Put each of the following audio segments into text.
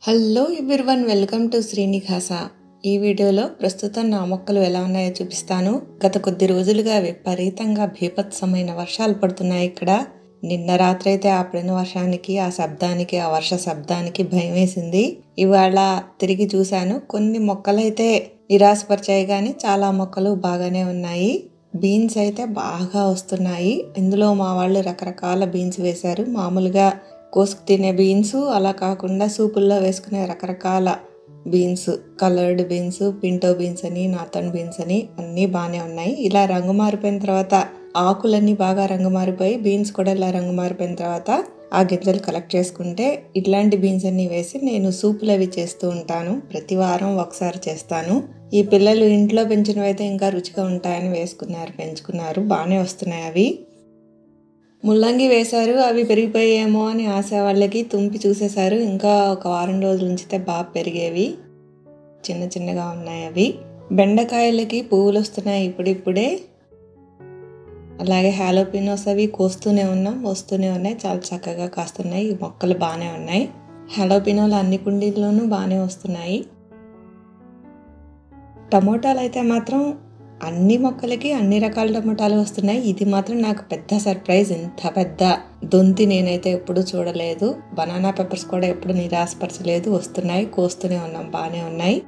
Hello everyone, welcome to Srinivasa. ఈ వీడియోలో ప్రస్తుతం నా మొక్కలు ఎలా ఉన్నాయో చూపిస్తాను. గత కొద్ది రోజులుగా విపరీతంగా బీభత్సమైన వర్షాలు పడుతున్నాయి ఇక్కడ. నిన్న రాత్రి అయితే ఆ పడిన వర్షానికి, ఆ శబ్దానికి, ఆ వర్ష శబ్దానికి భయం వేసింది. ఇవాళ తిరిగి చూశాను, కొన్ని మొక్కలైతే నిరాశపరిచాయి కానీ చాలా మొక్కలు బాగానే ఉన్నాయి. బీన్స్ అయితే బాగా వస్తున్నాయి. ఇందులో మా వాళ్ళు రకరకాల బీన్స్ వేశారు. మామూలుగా కోసుకు తినే బీన్స్, అలా కాకుండా సూపుల్లో వేసుకునే రకరకాల beans, coloured beans, Pinto beans అని, నార్థన్ బీన్స్ అని అన్నీ బాగానే ఉన్నాయి. ఇలా రంగు మారిపోయిన తర్వాత ఆకులన్నీ బాగా రంగు మారిపోయి బీన్స్ కూడా ఇలా రంగు మారిపోయిన తర్వాత ఆ గింజలు కలెక్ట్ చేసుకుంటే ఇట్లాంటి బీన్స్ అన్ని వేసి నేను సూపులు అవి చేస్తూ ఉంటాను. ప్రతి వారం ఒకసారి చేస్తాను. ఈ పిల్లలు ఇంట్లో పెంచినవి అయితే ఇంకా రుచిగా ఉంటాయని పెంచుకున్నారు. బాగానే వస్తున్నాయి అవి. ముల్లంగి వేశారు, అవి పెరిగిపోయేమో అని ఆశ వాళ్ళకి. తుంపి చూసేశారు. ఇంకా ఒక వారం రోజుల ఉంచితే బాగా పెరిగేవి. చిన్న చిన్నగా ఉన్నాయి అవి. బెండకాయలకి పువ్వులు వస్తున్నాయి ఇప్పుడిప్పుడే. అలాగే హాలోపినోస్ అవి వస్తూనే ఉన్నాయి. చాలా చక్కగా కాస్తున్నాయి. ఈ మొక్కలు బాగానే ఉన్నాయి. హాలోపినోలు అన్ని కుండీల్లోనూ బాగానే వస్తున్నాయి. టమోటాలు అయితే మాత్రం అన్ని మొక్కలకి అన్ని రకాల టమోటాలు వస్తున్నాయి. ఇది మాత్రం నాకు పెద్ద సర్ప్రైజ్. ఇంత పెద్ద దొంతి నేనైతే ఎప్పుడు చూడలేదు. బనానా పెప్పర్స్ కూడా ఎప్పుడు నిరాశపరచలేదు. వస్తున్నాయి, కోస్తూనే ఉన్నాం, బాగానే ఉన్నాయి.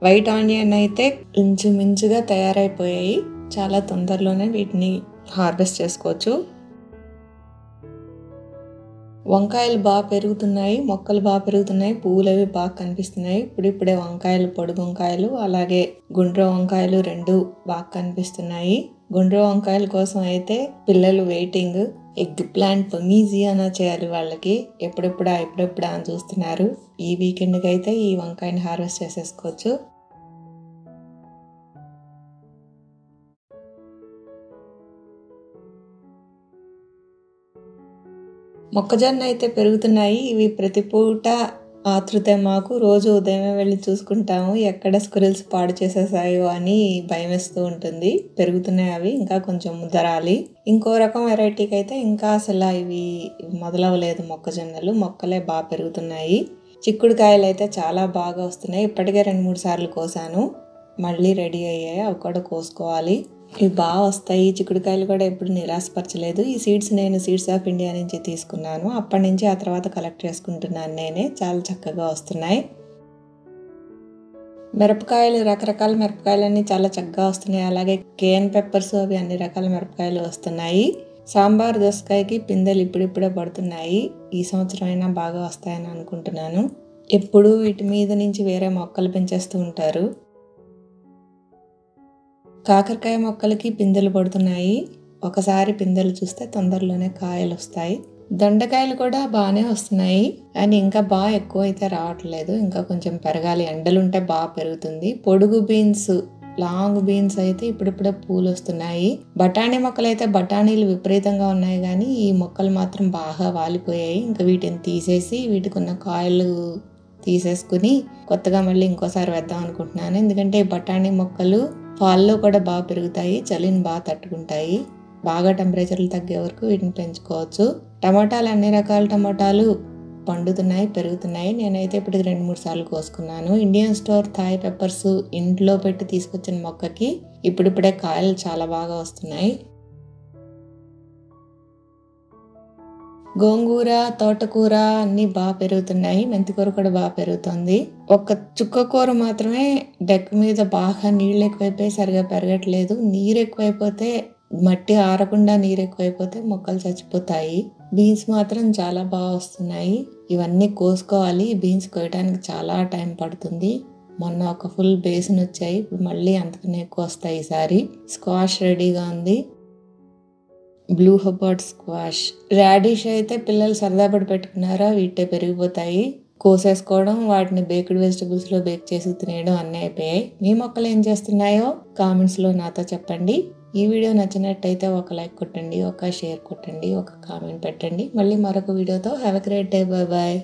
వైట్ ఆనియన్ అయితే ఇంచుమించుగా తయారైపోయాయి. చాలా తొందరలోనే వీటిని హార్వెస్ట్ చేసుకోవచ్చు. వంకాయలు బాగా పెరుగుతున్నాయి, మొక్కలు బాగా పెరుగుతున్నాయి, పువ్వులు అవి బాగా కనిపిస్తున్నాయి. ఇప్పుడిప్పుడే వంకాయలు, పొడుగు వంకాయలు అలాగే గుండ్ర వంకాయలు రెండు బాగా కనిపిస్తున్నాయి. గుండ్ర వంకాయల కోసం అయితే పిల్లలు వెయిటింగ్. ఎగ్ ప్లాంట్ పొమీజియానా చేయాలి వాళ్ళకి. ఎప్పుడెప్పుడా అని చూస్తున్నారు. ఈ వీకెండ్కి అయితే ఈ వంకాయని హార్వెస్ట్ చేసేసుకోవచ్చు. మొక్కజొన్న అయితే పెరుగుతున్నాయి. ఇవి ప్రతి పూట ఆతృత మాకు. రోజు ఉదయమే వెళ్ళి చూసుకుంటాము, ఎక్కడ స్క్విరిల్స్ పాడు చేసేసాయో అని భయం వేస్తూ ఉంటుంది. పెరుగుతున్నాయి అవి, ఇంకా కొంచెం ముదరాలి. ఇంకో రకం వెరైటీకి అయితే ఇంకా అసలు ఇవి మొదలవలేదు మొక్కజొన్నలు. మొక్కలే బాగా పెరుగుతున్నాయి. చిక్కుడుకాయలు అయితే చాలా బాగా వస్తున్నాయి. ఇప్పటికే 2-3 సార్లు కోసాను. మళ్ళీ రెడీ అయ్యాయి, అవి కూడా కోసుకోవాలి. ఇవి బాగా వస్తాయి. చిక్కుడుకాయలు కూడా ఎప్పుడు నిరాశపరచలేదు. ఈ సీడ్స్ నేను సీడ్స్ ఆఫ్ ఇండియా నుంచి తీసుకున్నాను. అప్పటి నుంచి ఆ తర్వాత కలెక్ట్ చేసుకుంటున్నాను నేనే. చాలా చక్కగా వస్తున్నాయి. మిరపకాయలు, రకరకాల మిరపకాయలన్నీ చాలా చక్కగా వస్తున్నాయి. అలాగే కేన్ పెప్పర్స్ అవి అన్ని రకాల మిరపకాయలు వస్తున్నాయి. సాంబార్ దోసకాయకి పిందెలు ఇప్పుడిప్పుడే పడుతున్నాయి. ఈ సంవత్సరం అయినా బాగా వస్తాయని అనుకుంటున్నాను. ఎప్పుడు వీటి మీద నుంచి వేరే మొక్కలు పెంచేస్తూ ఉంటారు. కాకరకాయ మొక్కలకి పిందెలు పడుతున్నాయి. ఒకసారి పిందెలు చూస్తే తొందరలోనే కాయలు వస్తాయి. దొండకాయలు కూడా బాగానే వస్తున్నాయి, కానీ ఇంకా బాగా ఎక్కువ అయితే రావట్లేదు. ఇంకా కొంచెం పెరగాలి. ఎండలుంటే బాగా పెరుగుతుంది. పొడుగు బీన్స్, లాంగ్ బీన్స్ అయితే ఇప్పుడిప్పుడే పూలు వస్తున్నాయి. బఠానీ మొక్కలు అయితే బఠానీలు విపరీతంగా ఉన్నాయి, కానీ ఈ మొక్కలు మాత్రం బాగా వాలిపోయాయి. ఇంకా వీటిని తీసేసి వీటికి ఉన్న కాయలు తీసేసుకుని కొత్తగా మళ్ళీ ఇంకోసారి వేద్దాం అనుకుంటున్నాను. ఎందుకంటే ఈ బఠానీ మొక్కలు ఫాల్లో కూడా బాగా పెరుగుతాయి, చలిని బాగా తట్టుకుంటాయి. బాగా టెంపరేచర్లు తగ్గే వరకు వీటిని పెంచుకోవచ్చు. టమాటాలు, అన్ని రకాల టమాటాలు పండుతున్నాయి, పెరుగుతున్నాయి. నేనైతే ఇప్పటికి 2-3 సార్లు కోసుకున్నాను. ఇండియన్ స్టోర్ థాయ్ పెప్పర్స్ ఇంట్లో పెట్టి తీసుకొచ్చిన మొక్కకి ఇప్పుడిప్పుడే కాయలు చాలా బాగా వస్తున్నాయి. గోంగూర, తోటకూర అన్నీ బాగా పెరుగుతున్నాయి. మెంతికూర కూడా బాగా పెరుగుతుంది. ఒక్క చుక్కకూర మాత్రమే డెక్ మీద బాగా నీళ్ళు ఎక్కువైపోయి సరిగా పెరగట్లేదు. నీరు ఎక్కువైపోతే, మట్టి ఆరకుండా నీరు ఎక్కువైపోతే మొక్కలు చచ్చిపోతాయి. బీన్స్ మాత్రం చాలా బాగా వస్తున్నాయి. ఇవన్నీ కోసుకోవాలి. బీన్స్ కోయడానికి చాలా టైం పడుతుంది. మొన్న ఒక ఫుల్ బేసిన్ వచ్చాయి, ఇప్పుడు మళ్ళీ అంతకన్నా ఎక్కువ వస్తాయి ఈసారి. స్క్వాష్ రెడీగా ఉంది. Blue హెర్బర్డ్ squash. రాడిష్ అయితే పిల్లలు సరదా పడి పెట్టుకున్నారా, వీటే పెరిగిపోతాయి. కోసేసుకోవడం, వాటిని బేక్డ్ వెజిటబుల్స్లో బేక్ చేసి తినేయడం అన్నీ అయిపోయాయి. మీ మొక్కలు ఏం చేస్తున్నాయో కామెంట్స్లో నాతో చెప్పండి. ఈ వీడియో నచ్చినట్టయితే ఒక లైక్ కొట్టండి, ఒక షేర్ కొట్టండి, ఒక కామెంట్ పెట్టండి. మళ్ళీ మరొక వీడియోతో have a great day. Bye.